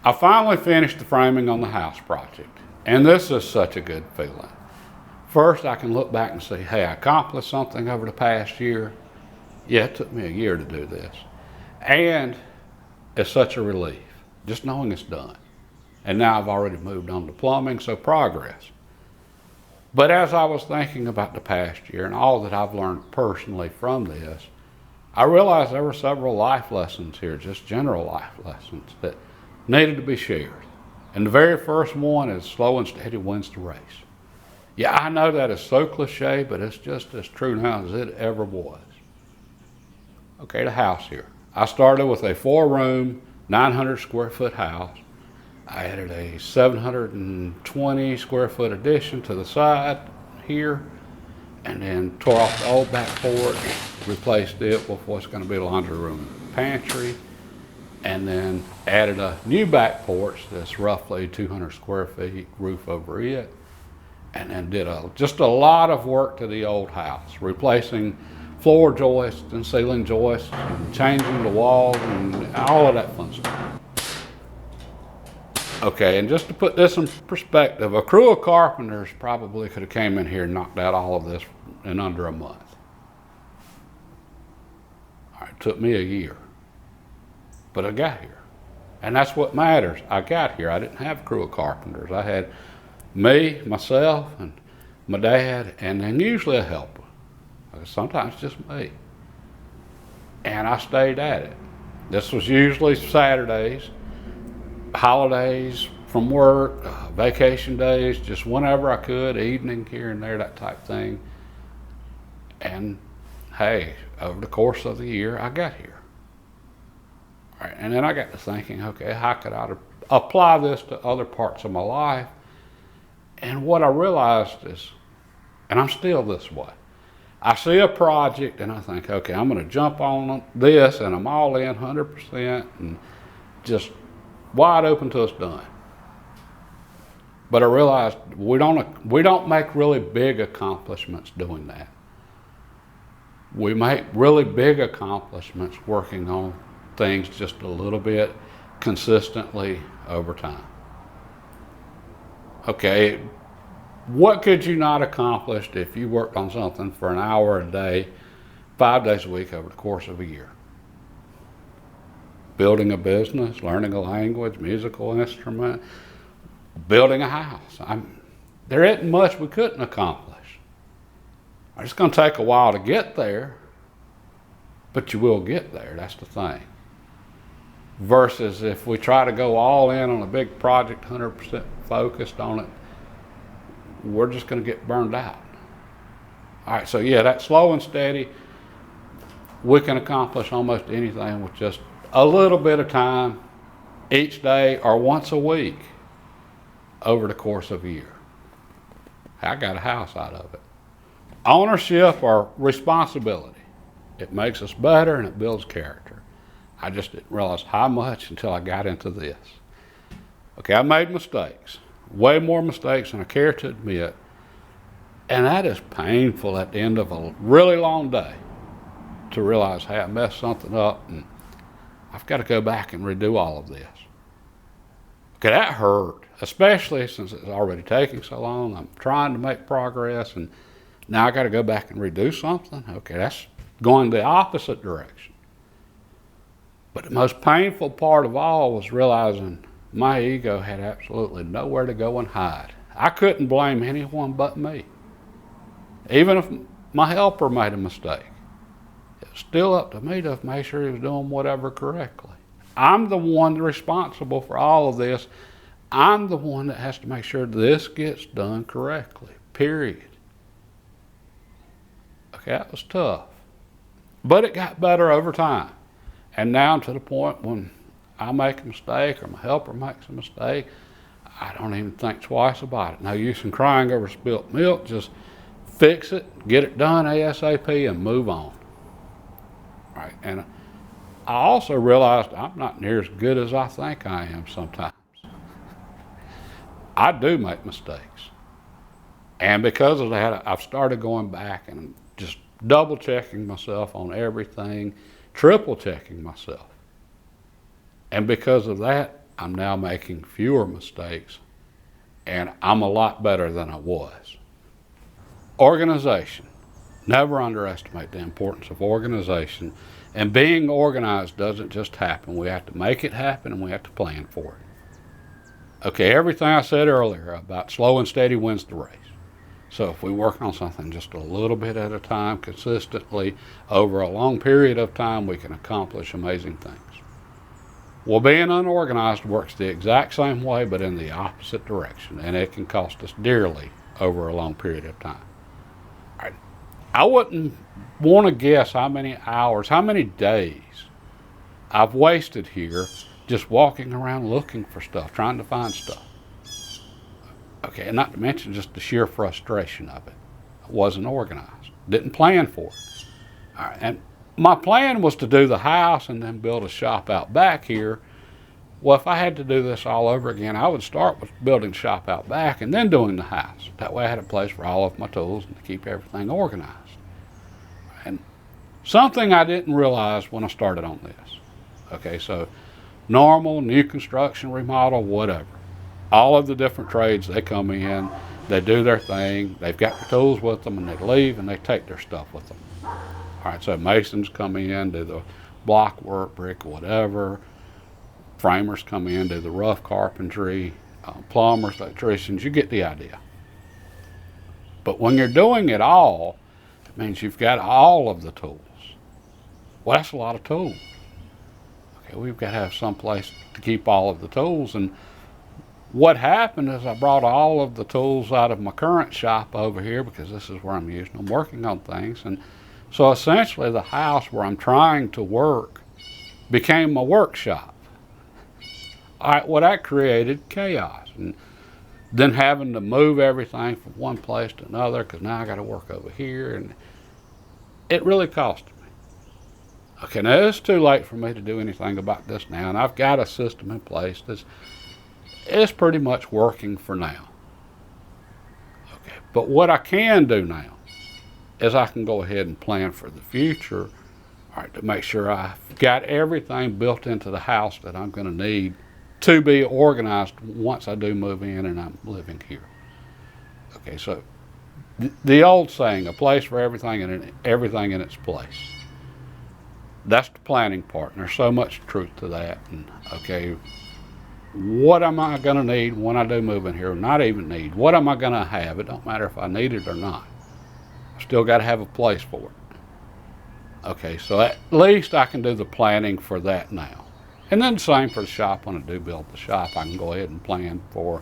I finally finished the framing on the house project, and this is such a good feeling. First, I can look back and say, hey, I accomplished something over the past year. Yeah, it took me a year to do this. And it's such a relief, just knowing it's done. And now I've already moved on to plumbing, so progress. But as I was thinking about the past year and all that I've learned personally from this, I realized there were several life lessons here, just general life lessons that needed to be shared. And the very first one is slow and steady wins the race. Yeah, I know that is so cliche, but it's just as true now as it ever was. Okay, the house here. I started with a 4-room, 900 square foot house. I added a 720 square foot addition to the side here, and then tore off the old back porch, replaced it with what's going to be a laundry room and pantry, and then added a new back porch that's roughly 200 square feet, roof over it, and then did just a lot of work to the old house, replacing floor joists and ceiling joists, and changing the walls and all of that fun stuff. Okay, and just to put this in perspective, a crew of carpenters probably could have came in here and knocked out all of this in under a month. All right, it took me a year, but I got here. And that's what matters. I got here. I didn't have a crew of carpenters. I had me, myself, and my dad, and then usually a helper. Sometimes just me. And I stayed at it. This was usually Saturdays, holidays from work, vacation days, just whenever I could, evening here and there, that type thing. And hey, over the course of the year, I got here. All right, and then I got to thinking, okay, how could I apply this to other parts of my life? And what I realized is, and I'm still this way, I see a project and I think, okay, I'm going to jump on this and I'm all in 100% and just wide open till it's done. But I realized we don't make really big accomplishments doing that. We make really big accomplishments working on things just a little bit consistently over time. Okay, what could you not accomplish if you worked on something for an hour a day, 5 days a week over the course of a year? Building a business, learning a language, musical instrument, building a house. There isn't much we couldn't accomplish. It's going to take a while to get there, but you will get there. That's the thing. Versus if we try to go all in on a big project, 100% focused on it, we're just going to get burned out. All right, so yeah, that slow and steady, we can accomplish almost anything with just a little bit of time each day or once a week over the course of a year. I got a house out of it. Ownership or responsibility. It makes us better and it builds character. I just didn't realize how much until I got into this. Okay, I made mistakes. Way more mistakes than I care to admit. And that is painful at the end of a really long day to realize, hey, I messed something up and I've got to go back and redo all of this. Okay, that hurt, especially since it's already taking so long. I'm trying to make progress and now I got to go back and redo something. Okay, that's going the opposite direction. But the most painful part of all was realizing my ego had absolutely nowhere to go and hide. I couldn't blame anyone but me. Even if my helper made a mistake, it was still up to me to make sure he was doing whatever correctly. I'm the one responsible for all of this. I'm the one that has to make sure this gets done correctly, period. Okay, that was tough. But it got better over time. And now to the point when I make a mistake or my helper makes a mistake, I don't even think twice about it. No use in crying over spilt milk. Just fix it, get it done ASAP, and move on. Right? And I also realized I'm not near as good as I think I am sometimes. I do make mistakes. And because of that, I've started going back and just double checking myself on everything, triple checking myself. And because of that, I'm now making fewer mistakes, and I'm a lot better than I was. Organization. Never underestimate the importance of organization. And being organized doesn't just happen. We have to make it happen, and we have to plan for it. Okay, everything I said earlier about slow and steady wins the race. So if we work on something just a little bit at a time, consistently, over a long period of time, we can accomplish amazing things. Well, being unorganized works the exact same way, but in the opposite direction, and it can cost us dearly over a long period of time. I wouldn't want to guess how many hours, how many days I've wasted here just walking around looking for stuff, trying to find stuff. Okay, and not to mention just the sheer frustration of it. I wasn't organized, didn't plan for it. All right, and my plan was to do the house and then build a shop out back here. Well, if I had to do this all over again, I would start with building a shop out back and then doing the house. That way I had a place for all of my tools and to keep everything organized. And something I didn't realize when I started on this. Okay, so normal, new construction, remodel, whatever. All of the different trades, they come in, they do their thing, they've got the tools with them, and they leave and they take their stuff with them. All right, so masons come in, do the block work, brick, whatever. Framers come in, do the rough carpentry, plumbers, electricians, you get the idea. But when you're doing it all, it means you've got all of the tools. Well, that's a lot of tools. Okay, we've got to have some place to keep all of the tools. And what happened is I brought all of the tools out of my current shop over here because this is where I'm using them, working on things. And so essentially the house where I'm trying to work became my workshop. All right, well, that created chaos. And then having to move everything from one place to another because now I got to work over here. And it really cost me. Okay, now it's too late for me to do anything about this now. And I've got a system in place it's pretty much working for now. Okay, but what I can do now is I can go ahead and plan for the future, all right, to make sure I've got everything built into the house that I'm going to need to be organized once I do move in and I'm living here. Okay, so the old saying, a place for everything and everything in its place. That's the planning part, and there's so much truth to that. And okay, what am I going to need when I do move in here? Not even need. What am I going to have? It don't matter if I need it or not. I still got to have a place for it. Okay, so at least I can do the planning for that now. And then the same for the shop. When I do build the shop, I can go ahead and plan for,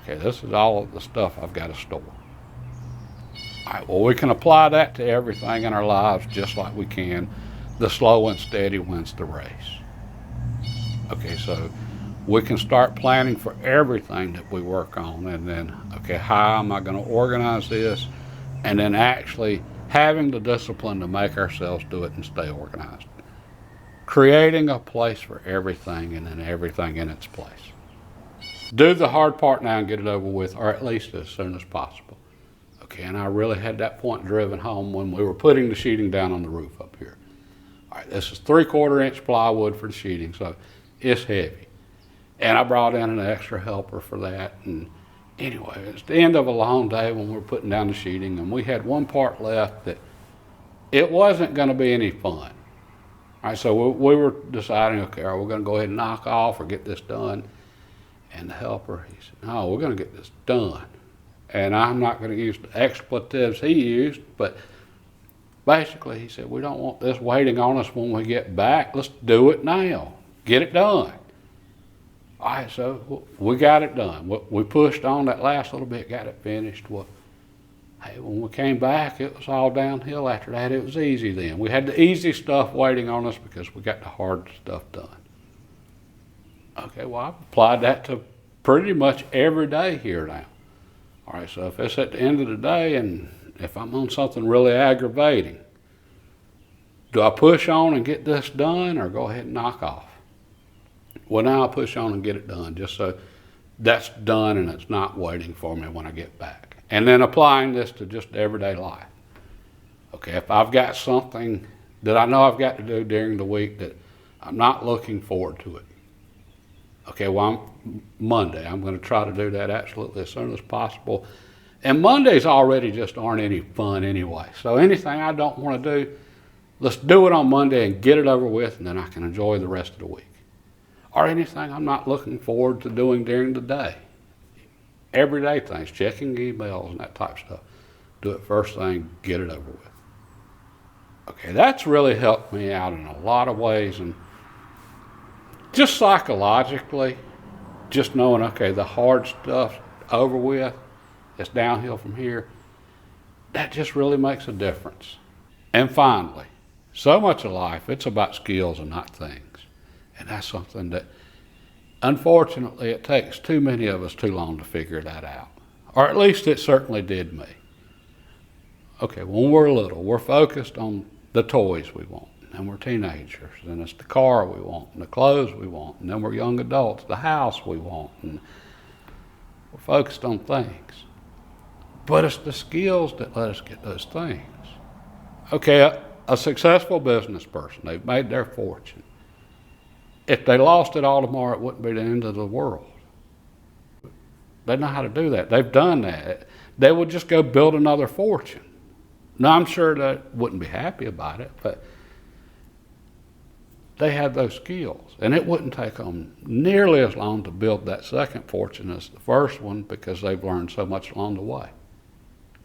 okay, this is all of the stuff I've got to store. All right, well, we can apply that to everything in our lives just like we can. The slow and steady wins the race. Okay, so we can start planning for everything that we work on, and then, okay, how am I going to organize this? And then actually having the discipline to make ourselves do it and stay organized. Creating a place for everything and then everything in its place. Do the hard part now and get it over with, or at least as soon as possible. Okay, and I really had that point driven home when we were putting the sheeting down on the roof up here. All right, this is 3/4 inch plywood for the sheeting, so it's heavy. And I brought in an extra helper for that. And anyway, it's the end of a long day when we were putting down the sheeting, and we had one part left that it wasn't going to be any fun. All right, so we were deciding, okay, are we going to go ahead and knock off or get this done? And the helper, he said, no, we're going to get this done. And I'm not going to use the expletives he used, but basically he said, we don't want this waiting on us when we get back. Let's do it now. Get it done. All right, so we got it done. We pushed on that last little bit, got it finished. Well, hey, when we came back, it was all downhill after that. It was easy then. We had the easy stuff waiting on us because we got the hard stuff done. Okay, well, I've applied that to pretty much every day here now. All right, so if it's at the end of the day and if I'm on something really aggravating, do I push on and get this done or go ahead and knock off? Well, now I push on and get it done just so that's done and it's not waiting for me when I get back. And then applying this to just everyday life. Okay, if I've got something that I know I've got to do during the week that I'm not looking forward to it, Okay, well, Monday. I'm going to try to do that absolutely as soon as possible. And Mondays already just aren't any fun anyway. So anything I don't want to do, let's do it on Monday and get it over with, and then I can enjoy the rest of the week. Or anything I'm not looking forward to doing during the day. Everyday things, checking emails and that type of stuff. Do it first thing, get it over with. Okay, that's really helped me out in a lot of ways, and just psychologically, just knowing, okay, the hard stuff's over with, it's downhill from here, that just really makes a difference. And finally, so much of life, it's about skills and not things. And that's something that, unfortunately, it takes too many of us too long to figure that out. Or at least it certainly did me. Okay, when we're little, we're focused on the toys we want. And we're teenagers, and it's the car we want, and the clothes we want. And then we're young adults, the house we want. And we're focused on things. But it's the skills that let us get those things. Okay, a successful business person, they've made their fortune. If they lost it all tomorrow, it wouldn't be the end of the world. They know how to do that. They've done that. They would just go build another fortune. Now, I'm sure they wouldn't be happy about it, but they have those skills. And it wouldn't take them nearly as long to build that second fortune as the first one because they've learned so much along the way.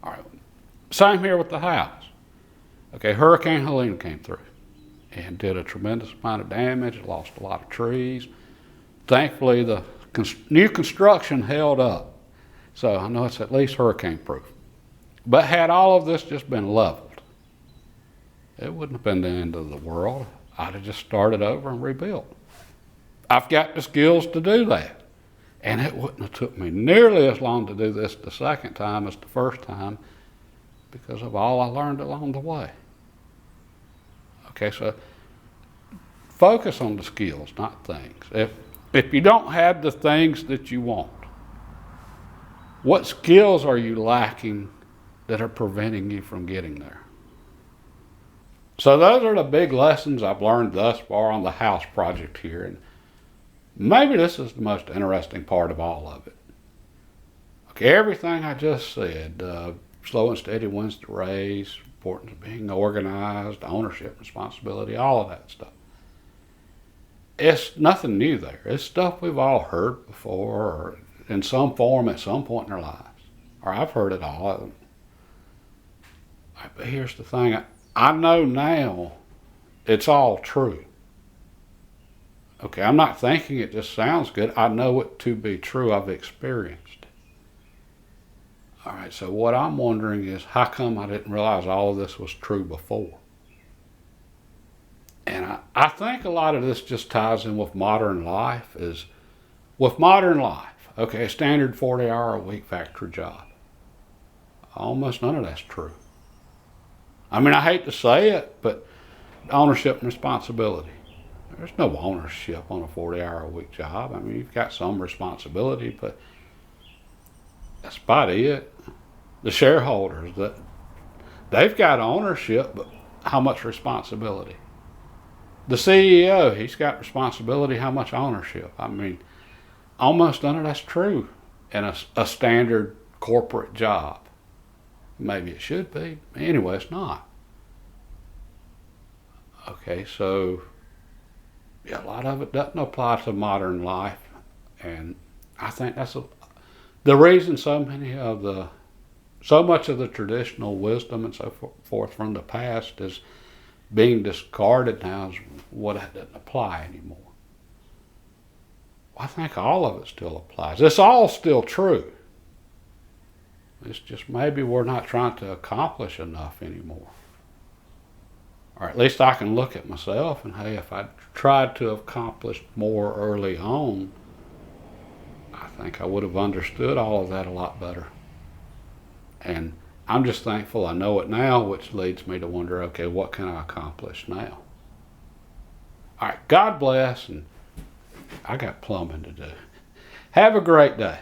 All right. Same here with the house. Okay, Hurricane Helene came through and did a tremendous amount of damage, lost a lot of trees. Thankfully, the new construction held up. So I know it's at least hurricane proof. But had all of this just been leveled, it wouldn't have been the end of the world. I'd have just started over and rebuilt. I've got the skills to do that. And it wouldn't have took me nearly as long to do this the second time as the first time because of all I learned along the way. Okay, so focus on the skills, not things. If you don't have the things that you want, what skills are you lacking that are preventing you from getting there? So those are the big lessons I've learned thus far on the house project here. And maybe this is the most interesting part of all of it. Okay, everything I just said, slow and steady wins the race, importance of being organized, ownership, responsibility, all of that stuff. It's nothing new there. It's stuff we've all heard before or in some form at some point in our lives. Or I've heard it all. But here's the thing. I know now it's all true. Okay, I'm not thinking it just sounds good. I know it to be true. I've experienced it. All right, so what I'm wondering is how come I didn't realize all of this was true before? And I think a lot of this just ties in with modern life. Okay, a standard 40-hour-a-week factory job. Almost none of that's true. I mean, I hate to say it, but ownership and responsibility. There's no ownership on a 40-hour-a-week job. I mean, you've got some responsibility, but that's about it. The shareholders, they've got ownership, but how much responsibility? The CEO, he's got responsibility, how much ownership? I mean, almost none of that's true in a standard corporate job. Maybe it should be. Anyway, it's not. Okay, so yeah, a lot of it doesn't apply to modern life. And I think that's the reason so much of the traditional wisdom and so forth from the past is being discarded now is what doesn't apply anymore. I think all of it still applies. It's all still true. It's just maybe we're not trying to accomplish enough anymore. Or at least I can look at myself and, hey, if I tried to accomplish more early on, I think I would have understood all of that a lot better. And I'm just thankful I know it now, which leads me to wonder, okay, what can I accomplish now? All right, God bless, and I got plumbing to do. Have a great day.